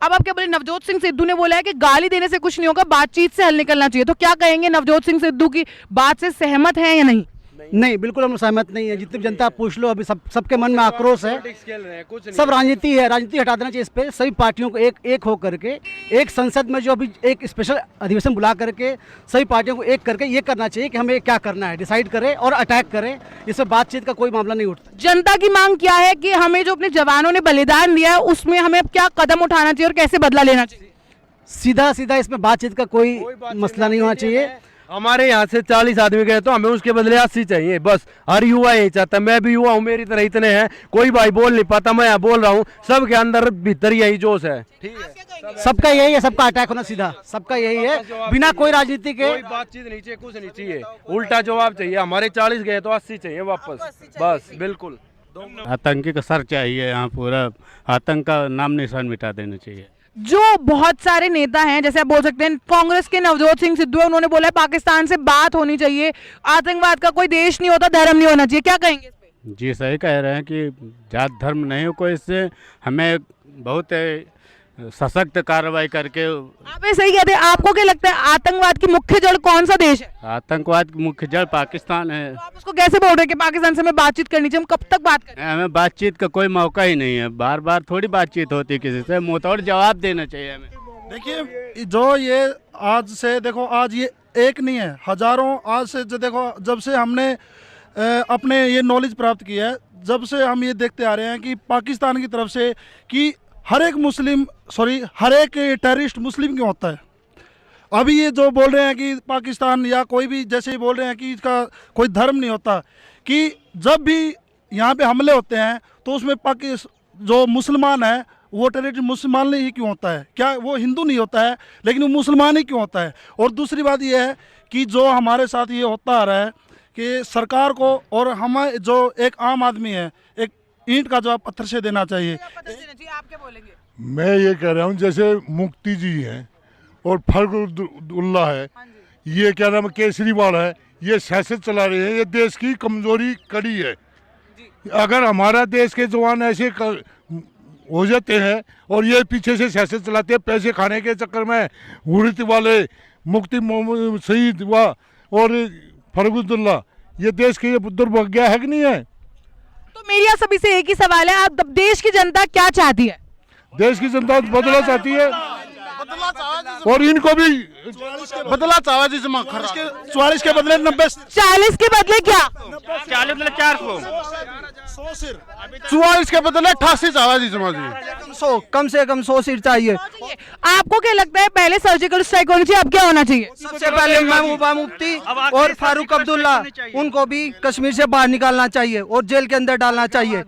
अब आप क्या बोले, नवजोत सिंह सिद्धू ने बोला है कि गाली देने से कुछ नहीं होगा, बातचीत से हल निकलना चाहिए, तो क्या कहेंगे, नवजोत सिंह सिद्धू की बात से सहमत हैं या नहीं? नहीं, बिल्कुल हम सहमत नहीं है। जितनी जनता पूछ लो, अभी सबके मन में आक्रोश है, सब राजनीति है, राजनीति हटा देना चाहिए इस पे। सभी पार्टियों को एक हो करके, एक संसद में जो अभी एक स्पेशल अधिवेशन बुला करके सभी पार्टियों को एक करके ये करना चाहिए कि हमें क्या करना है, डिसाइड करें और अटैक करें। इसमें बातचीत का कोई मामला नहीं उठता। जनता की मांग क्या है कि हमें जो अपने जवानों ने बलिदान दिया है उसमें हमें क्या कदम उठाना चाहिए और कैसे बदला लेना चाहिए? सीधा सीधा इसमें बातचीत का कोई मसला नहीं होना चाहिए। हमारे यहाँ से 40 आदमी गए तो हमें उसके बदले 80 चाहिए, बस। हर युवा यही चाहता है, मैं भी युवा हूँ, मेरी तरह इतने हैं, कोई भाई बोल नहीं पाता, मैं यहाँ बोल रहा हूँ, सबके अंदर भीतर यही जोश है। ठीक है, सबका यही है, सबका अटैक होना सीधा, सबका यही है, बिना कोई राजनीति के। कोई बातचीत नहीं चाहिए, कुछ नहीं चाहिए, उल्टा जवाब चाहिए। हमारे 40 गए तो 80 चाहिए वापस, बस। बिल्कुल आतंकी का सर चाहिए, यहाँ पूरा आतंक का नाम निशान मिटा देना चाहिए। जो बहुत सारे नेता हैं, जैसे आप बोल सकते हैं कांग्रेस के नवजोत सिंह सिद्धू है, उन्होंने बोला है पाकिस्तान से बात होनी चाहिए, आतंकवाद का कोई देश नहीं होता, धर्म नहीं होना चाहिए, क्या कहेंगे इस पे? जी सही कह रहे हैं कि जात धर्म नहीं हो कोई, इससे हमें बहुत सशक्त कार्रवाई करके। आप ये सही कहते हैं। आपको क्या लगता है आतंकवाद की मुख्य जड़ कौन सा देश है? आतंकवाद की मुख्य जड़ पाकिस्तान है। तो आप उसको कैसे बोल रहे हैं कि पाकिस्तान से हमें बातचीत करनी चाहिए? हम कब तक बात करें? हमें बातचीत का कोई मौका ही नहीं है, बार बार थोड़ी बातचीत होती है किसी से, मुंहतोड़ जवाब देना चाहिए हमें। देखिए, जो ये आज से देखो, आज ये एक नहीं है, हजारों आज से जो देखो, जब से हमने अपने ये नॉलेज प्राप्त किया है, जब से हम ये देखते आ रहे हैं कि पाकिस्तान की तरफ से कि हर एक टेररिस्ट मुस्लिम क्यों होता है। अभी ये जो बोल रहे हैं कि पाकिस्तान या कोई भी जैसे ही बोल रहे हैं कि इसका कोई धर्म नहीं होता, कि जब भी यहाँ पे हमले होते हैं तो उसमें जो मुसलमान है वो टेररिस्ट मुसलमान ही क्यों होता है? क्या वो हिंदू नहीं होता है, लेकिन वो मुसलमान ही क्यों होता है? और दूसरी बात ये है कि जो हमारे साथ ये होता आ रहा है कि सरकार को और हमें जो एक आम आदमी है, एक ईंट का जवाब पत्थर से देना चाहिए। आप क्या बोलेंगे? मैं ये कह रहा हूँ, जैसे मुफ्ती जी हैं और फरुखुल्लाह है, ये क्या नाम है, केजरीवाल है, ये सियासत चला रहे हैं, ये देश की कमजोरी कड़ी है। अगर हमारा देश के जवान ऐसे हो जाते हैं और ये पीछे से सियासत चलाते हैं, पैसे खाने के चक्कर में हुर्रियत वाले, मुफ्ती मोहम्मद सईद और फरुखुल्लाह, ये देश की दुर्भाग्य है कि नहीं है? तो मेरी आप सभी से एक ही सवाल है, आप देश की जनता क्या चाहती है? देश की जनता बदला चाहती है और इनको भी बदला चाहे जी, 44 के बदले 90, 40 के बदले क्या? 40 बदले 400, 44 के बदले 88 चाहे जी, समाज 100, कम से कम 100 सीट चाहिए। आपको क्या लगता है पहले सर्जिकल स्ट्राइक होनी चाहिए, अब क्या होना चाहिए? सबसे पहले महबूबा मुफ्ती और फारूक अब्दुल्ला, उनको भी कश्मीर से बाहर निकालना चाहिए और जेल के अंदर डालना चाहिए।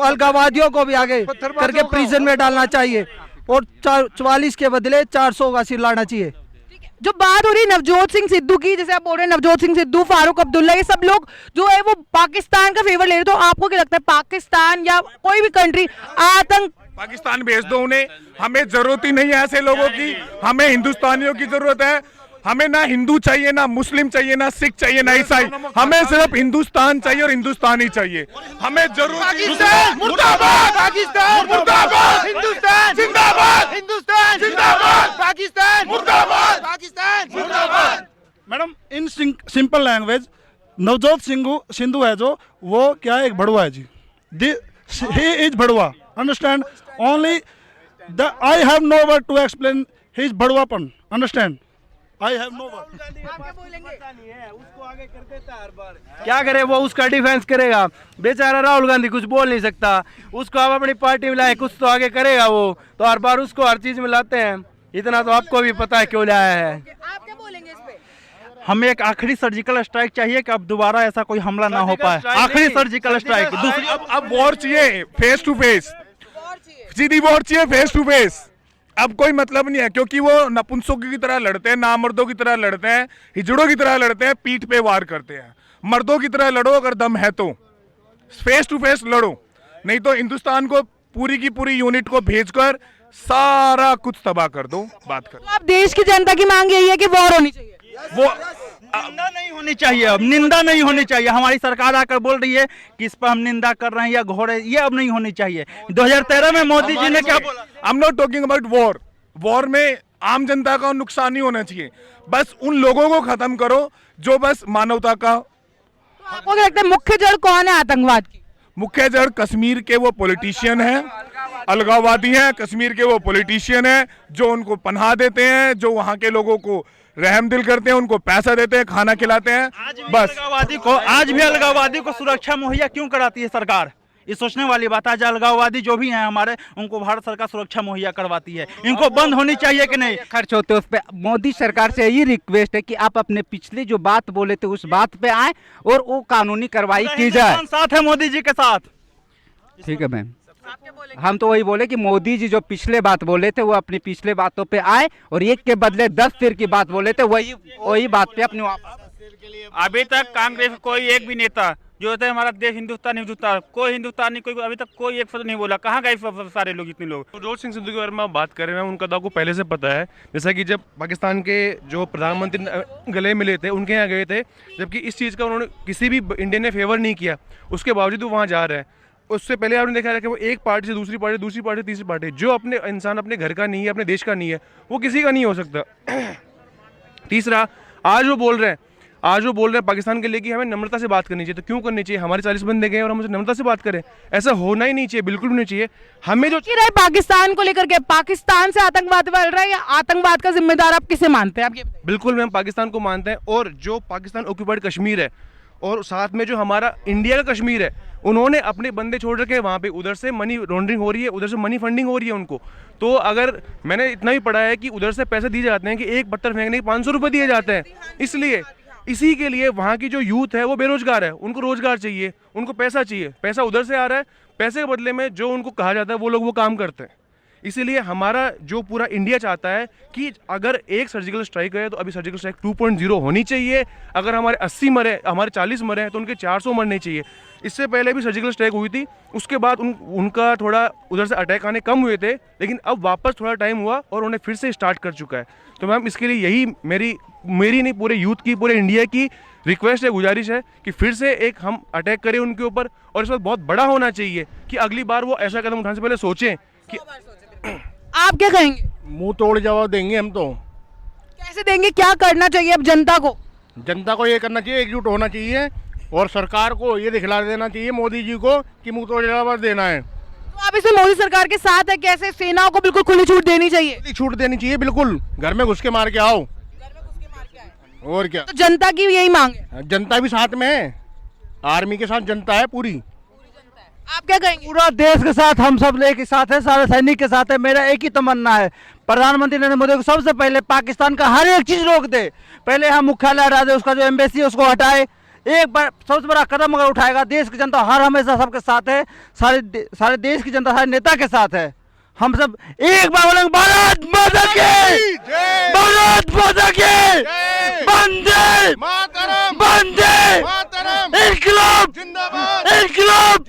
अलगाववादियों को भी आगे करके प्रिजन में डालना चाहिए और 44 के बदले 400 का सीट लाना चाहिए। जो बात हो रही है नवजोत सिंह सिद्धू की, जैसे आप बोल रहे हैं नवजोत सिंह सिद्धू, फारूक अब्दुल्ला, ये सब लोग जो है वो पाकिस्तान का फेवर ले रहे, तो आपको क्या लगता है पाकिस्तान या कोई भी कंट्री आतंक पाकिस्तान भेज दो उन्हें, हमें जरूरत ही नहीं है ऐसे लोगों की, हमें हिंदुस्तानियों की जरूरत है। हमें ना हिंदू चाहिए, ना मुस्लिम चाहिए, ना सिख चाहिए, ना ईसाई, हमें सिर्फ हिंदुस्तान चाहिए और हिंदुस्तान ही चाहिए। हमें जरूर पाकिस्तान मुर्दाबाद, पाकिस्तान मुर्दाबाद, हिंदुस्तान जिंदाबाद, हिंदुस्तान जिंदाबाद, पाकिस्तान मुर्दाबाद, पाकिस्तान मुर्दाबाद। Madam, in simple language, Navjot Sidhu है जो, वो क्या एक भड़वा है जी, ही इज भड़वा, understand? Only I have no word to explain his भड़वापन, understand? I have no word. उसको आगे कर देता है हर बार। क्या करे वो, उसका डिफेंस करेगा बेचारा राहुल गांधी, कुछ बोल नहीं सकता, उसको आप अपनी पार्टी में लाए, कुछ तो आगे करेगा वो, तो हर बार उसको हर चीज में लाते हैं। इतना तो आपको भी पता है क्यों लाया है। आप क्या बोलेंगे इस पे? हमें एक आखिरी सर्जिकल स्ट्राइक चाहिए कि अब दोबारा ऐसा कोई हमला ना हो पाए। आखिरी सर्जिकल स्ट्राइक। दूसरी, अब वॉर चाहिए, फेस टू फेस, सीधी वॉर चाहिए, फेस टू फेस। अब कोई मतलब नहीं है, क्योंकि वो नपुंसकों की तरह लड़ते हैं, नामर्दों की तरह लड़ते हैं, हिजड़ों की तरह लड़ते हैं, पीठ पे वार करते हैं। मर्दों की तरह लड़ो अगर दम है तो, फेस टू फेस लड़ो, नहीं तो हिंदुस्तान को पूरी की पूरी यूनिट को भेजकर सारा कुछ तबाह कर दो। बात कर, तो आप देश की जनता की मांग यही है कि वॉर होनी चाहिए? निंदा नहीं होनी चाहिए, अब निंदा नहीं होनी चाहिए। हमारी सरकार आकर बोल रही है कि इस पर हम निंदा कर रहे हैं या घोर है, ये अब नहीं होनी चाहिए। 2013 में मोदी जी ने क्या बोला? I am not talking about war. War में आम जनता का नुकसान नहीं होना चाहिए, बस उन लोगों को खत्म करो जो बस मानवता का। तो आपको क्या लगता है मुख्य जड़ कौन है आतंकवाद की? मुख्य जड़ कश्मीर के वो पॉलिटिशियन हैं, अलगाववादी हैं। कश्मीर के वो पॉलिटिशियन हैं जो उनको पनाह देते हैं, जो वहाँ के लोगों को रहम दिल करते हैं, उनको पैसा देते हैं, खाना खिलाते हैं। बस आज भी अलगाववादी को सुरक्षा मुहैया क्यों कराती है सरकार? ये सोचने वाली बात है। आज अलगाववादी जो भी हैं हमारे, उनको भारत सरकार सुरक्षा मुहैया करवाती है। इनको बंद होनी चाहिए कि नहीं? खर्च होते उस पे मोदी सरकार से यही रिक्वेस्ट है कि आप अपने पिछले जो बात बोले थे उस बात पे आए और वो कानूनी कार्रवाई की जाए। साथ है मोदी जी के साथ। ठीक है मैम, हम तो वही बोले कि मोदी जी जो पिछले बात बोले थे वो अपनी पिछले बातों पे आए और एक के बदले 10 सिर की बात बोले थे, वही बात पे अपने वापस। अभी तक कांग्रेस कोई एक भी नेता जो होता है हमारा देश हिंदुस्तान कोई हिंदुस्तानी कोई अभी तक कोई एक शब्द नहीं बोला। कहाँ गए सारे लोग, इतने लोग? नवजोत सिंह सिद्धू के बारे में आप बात कर रहे हैं, उनका तो आपको पहले से पता है। जैसा कि जब पाकिस्तान के जो प्रधानमंत्री गले मिले थे, उनके यहाँ गए थे, जबकि इस चीज़ का उन्होंने किसी भी इंडियन ने फेवर नहीं किया, उसके बावजूद वो वहाँ जा रहे हैं। उससे पहले आपने देखा है कि वो एक पार्टी से दूसरी पार्टी, दूसरी पार्टी तीसरी पार्टी, जो अपने इंसान अपने घर का नहीं है, अपने देश का नहीं है, वो किसी का नहीं हो सकता। तीसरा, आज वो बोल रहे हैं पाकिस्तान के लिए कि हमें नम्रता से बात करनी चाहिए। तो क्यों करनी चाहिए? हमारे 40 बंदे गए और हम उसे नम्रता से बात करें? ऐसा होना ही नहीं चाहिए, बिल्कुल भी नहीं चाहिए। हमें जो रहे पाकिस्तान को लेकर के, पाकिस्तान से आतंकवाद फैल रहा है या आतंकवाद का जिम्मेदार आप किसे मानते हैं? आप ये बिल्कुल हम पाकिस्तान को मानते हैं, और जो पाकिस्तान ऑक्यूपाइड कश्मीर है और साथ में जो हमारा इंडिया का कश्मीर है, उन्होंने अपने बंदे छोड़ रखे हैं वहाँ पे। उधर से मनी लॉन्ड्रिंग हो रही है, उधर से मनी फंडिंग हो रही है उनको। तो अगर मैंने इतना भी पढ़ा है कि उधर से पैसे दिए जाते हैं कि एक पत्थर फेंकने के 500 रुपये दिए जाते हैं। इसलिए इसी के लिए वहाँ की जो यूथ है वो बेरोजगार है, उनको रोजगार चाहिए, उनको पैसा चाहिए। पैसा उधर से आ रहा है, पैसे के बदले में जो उनको कहा जाता है वो लोग वो काम करते हैं। इसीलिए हमारा जो पूरा इंडिया चाहता है कि अगर एक सर्जिकल स्ट्राइक है तो अभी सर्जिकल स्ट्राइक 2.0 होनी चाहिए। अगर हमारे 80 मरे, हमारे 40 मरे हैं तो उनके 400 मरने चाहिए। इससे पहले भी सर्जिकल स्ट्राइक हुई थी, उसके बाद उनका थोड़ा उधर से अटैक आने कम हुए थे, लेकिन अब वापस थोड़ा टाइम हुआ और उन्हें फिर से स्टार्ट कर चुका है। तो मैम इसके लिए यही मेरी नहीं, पूरे यूथ की, पूरे इंडिया की रिक्वेस्ट है, गुजारिश है कि फिर से एक हम अटैक करें उनके ऊपर। और इस बार बहुत बड़ा होना चाहिए कि अगली बार वो ऐसा कदम उठाने से पहले सोचें कि आप क्या कहेंगे? मुंह तोड़ जवाब देंगे हम तो। कैसे देंगे? क्या करना चाहिए अब जनता को? जनता को ये करना चाहिए, एकजुट होना चाहिए और सरकार को ये दिखला देना चाहिए मोदी जी को कि मुंह तोड़ जवाब देना है। तो आप इसमें मोदी सरकार के साथ है? कैसे सेनाओं को बिल्कुल खुली छूट देनी चाहिए? छूट देनी चाहिए, बिल्कुल घर में घुस के मार के आओ। और क्या? तो जनता की यही मांग है? जनता भी साथ में है, आर्मी के साथ जनता है पूरी। आप क्या कहेंगे? पूरा देश के साथ हम सब एक साथ है, सारे सैनिक के साथ है। मेरा एक ही तमन्ना है, प्रधानमंत्री नरेंद्र मोदी को सबसे पहले पाकिस्तान का हर एक चीज रोक दे। पहले हम मुख्यालय हटा दे, उसका जो एम्बेसी है उसको हटाए। एक बार सबसे बड़ा कदम अगर उठाएगा, देश की जनता हर हमेशा सबके साथ है, सारे देश की जनता सारे नेता के साथ है। हम सब एक बार बोलेंगे भारत माता की, भारत माता की, वंदे वंदे इनकलाब इनकलाब।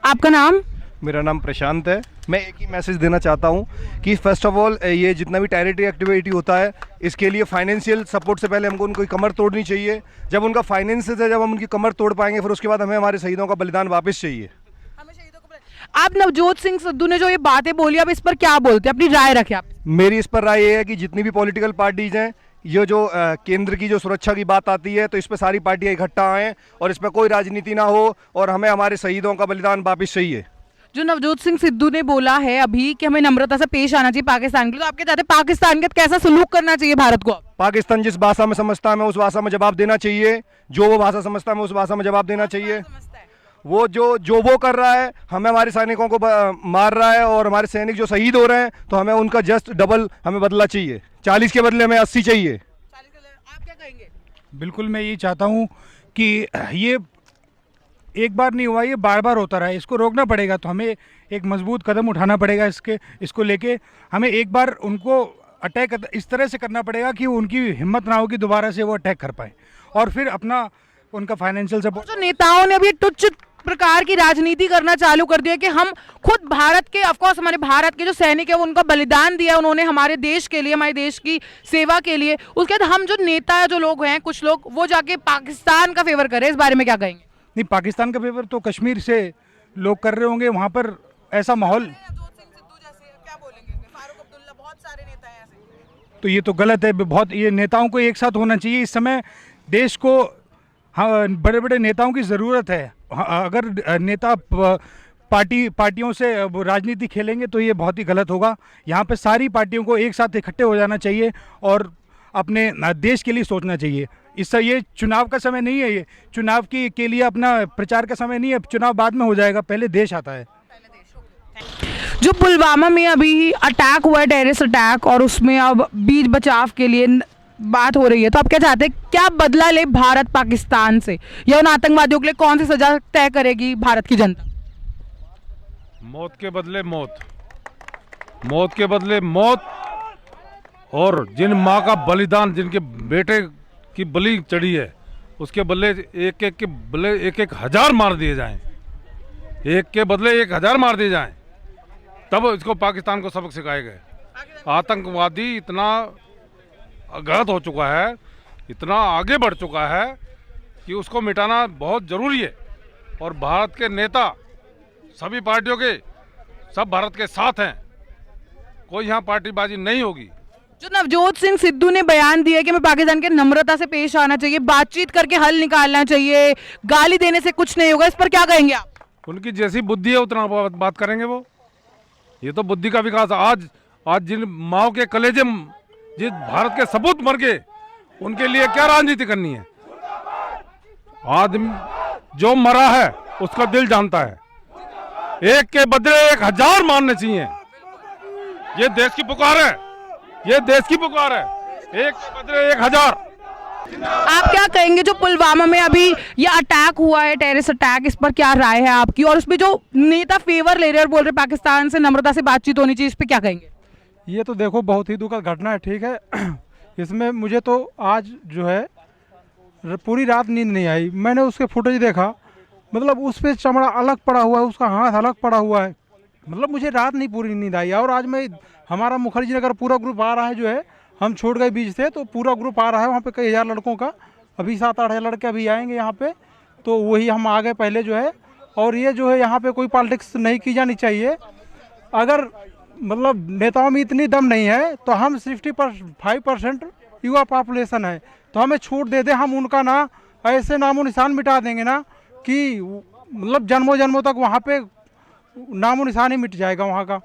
आपका नाम? मेरा नाम प्रशांत है। मैं एक ही मैसेज देना चाहता हूँ कि फर्स्ट ऑफ ऑल ये जितना भी टेरिटरी एक्टिविटी होता है, इसके लिए फाइनेंशियल सपोर्ट से पहले हमको उनको कमर तोड़नी चाहिए। जब उनका फाइनेंसेस है, जब हम उनकी कमर तोड़ पाएंगे, फिर उसके बाद हमें हमारे शहीदों का बलिदान वापस चाहिए। आप नवजोत सिंह सिद्धू ने जो ये बातें बोली, आप इस पर क्या बोलते हैं? अपनी राय रखें आप। मेरी इस पर राय ये है कि जितनी भी पॉलिटिकल पार्टीज हैं, ये जो केंद्र की जो सुरक्षा की बात आती है, तो इस पर सारी पार्टियां इकट्ठा आएँ और इस पर कोई राजनीति ना हो और हमें हमारे शहीदों का बलिदान वापस चाहिए। जो नवजोत सिंह सिद्धू ने बोला है अभी कि हमें नम्रता से पेश आना चाहिए पाकिस्तान के लिए, तो आपके चाहते पाकिस्तान के कैसा सलूक करना चाहिए भारत को? पाकिस्तान जिस भाषा में समझता है हमें उस भाषा में जवाब देना चाहिए। जो वो भाषा समझता है हमें उस भाषा में जवाब देना चाहिए। वो जो वो कर रहा है, हमें हमारे सैनिकों को मार रहा है और हमारे सैनिक जो शहीद हो रहे हैं, तो हमें उनका जस्ट डबल हमें बदला चाहिए। 40 के बदले हमें 80 चाहिए। आप क्या कहेंगे? बिल्कुल, मैं ये चाहता हूँ कि ये एक बार नहीं हुआ, ये बार बार होता रहा है। इसको रोकना पड़ेगा, तो हमें एक मजबूत कदम उठाना पड़ेगा। इसको लेके हमें एक बार उनको अटैक इस तरह से करना पड़ेगा कि उनकी हिम्मत ना हो कि दोबारा से वो अटैक कर पाए, और फिर अपना उनका फाइनेंशियल सपोर्ट। जो नेताओं ने अभी तुच्छ प्रकार की राजनीति करना चालू कर दिया कि हम खुद भारत के, ऑफ कोर्स हमारे भारत के जो सैनिक है वो उनका बलिदान दिया उन्होंने हमारे देश के लिए, हमारे देश की सेवा के लिए। उसके बाद हम जो नेता जो लोग हैं, कुछ लोग वो जाके पाकिस्तान का फेवर करें, इस बारे में क्या कहेंगे? नहीं, पाकिस्तान का फेवर तो कश्मीर से लोग कर रहे होंगे, वहाँ पर ऐसा माहौल, तो ये तो गलत है बहुत। ये नेताओं को एक साथ होना चाहिए। इस समय देश को हाँ बड़े बड़े नेताओं की ज़रूरत है। अगर नेता पार्टियों से राजनीति खेलेंगे तो ये बहुत ही गलत होगा। यहाँ पे सारी पार्टियों को एक साथ इकट्ठे हो जाना चाहिए और अपने देश के लिए सोचना चाहिए। इससे ये चुनाव का समय नहीं है, ये चुनाव के लिए अपना प्रचार का समय नहीं है। चुनाव बाद में हो जाएगा, पहले देश आता है। जो पुलवामा में अभी अटैक हुआ है, टेररिस्ट अटैक, और उसमें अब बीच बचाव के लिए बात हो रही है, तो आप क्या चाहते हैं, क्या बदला ले भारत पाकिस्तान से, या उन आतंकवादियों के लिए कौन सी सजा तय करेगी भारत की जनता? मौत के बदले मौत, मौत के बदले मौत, और जिन माँ का बलिदान, जिनके बेटे की बलि चढ़ी है, उसके बदले एक हजार मार दिए जाएं, एक के बदले 1000 मार दिए जाएं, तब इसको पाकिस्तान को सबक सिखाए गए। आतंकवादी इतना अघात हो चुका है, इतना आगे बढ़ चुका है कि उसको मिटाना बहुत ज़रूरी है। और भारत के नेता सभी पार्टियों के, सब भारत के साथ हैं, कोई यहाँ पार्टीबाजी नहीं होगी। जो नवजोत सिंह सिद्धू ने बयान दिया कि हमें पाकिस्तान के नम्रता से पेश आना चाहिए, बातचीत करके हल निकालना चाहिए, गाली देने से कुछ नहीं होगा, इस पर क्या कहेंगे आप? उनकी जैसी बुद्धि है उतना बात करेंगे वो। ये तो बुद्धि का विकास। आज जिन माओ के कलेजे, जिस भारत के सपूत मर गए, उनके लिए क्या राजनीति करनी है? आदमी जो मरा है उसका दिल जानता है, एक के बदले 1000 मारने चाहिए। ये देश की पुकार है, ये देश की पुकार है, एक के बदले 1000। आप क्या कहेंगे जो पुलवामा में अभी ये अटैक हुआ है, टेररिस्ट अटैक, इस पर क्या राय है आपकी? और उसमें जो नेता फेवर ले रहे हैं और बोल रहे पाकिस्तान से नम्रता से बातचीत होनी चाहिए, इस पर क्या कहेंगे? ये तो देखो बहुत ही दुखद घटना है, ठीक है। इसमें मुझे तो आज जो है पूरी रात नींद नहीं आई। मैंने उसके फुटेज देखा, मतलब उस पर चमड़ा अलग पड़ा हुआ है, उसका हाथ अलग पड़ा हुआ है, मतलब मुझे रात नहीं पूरी नींद आई। और आज मैं, हमारा मुखर्जी नगर पूरा ग्रुप आ रहा है, जो है हम छोड़ गए बीच से, तो पूरा ग्रुप आ रहा है वहाँ पे, कई 1000 लड़कों का। अभी 7-8 लड़के अभी आएंगे यहाँ पे, तो वही हम आ गए पहले जो है। और ये जो है यहाँ पे कोई पॉलिटिक्स नहीं की जानी चाहिए। अगर मतलब नेताओं में इतनी दम नहीं है तो हम 65% युवा पॉपुलेशन है, तो हमें छूट दे दे, हम उनका ना ऐसे नामो निशान मिटा देंगे ना कि मतलब जन्मों जन्मों तक वहाँ पे नामो निशान ही मिट जाएगा वहाँ का।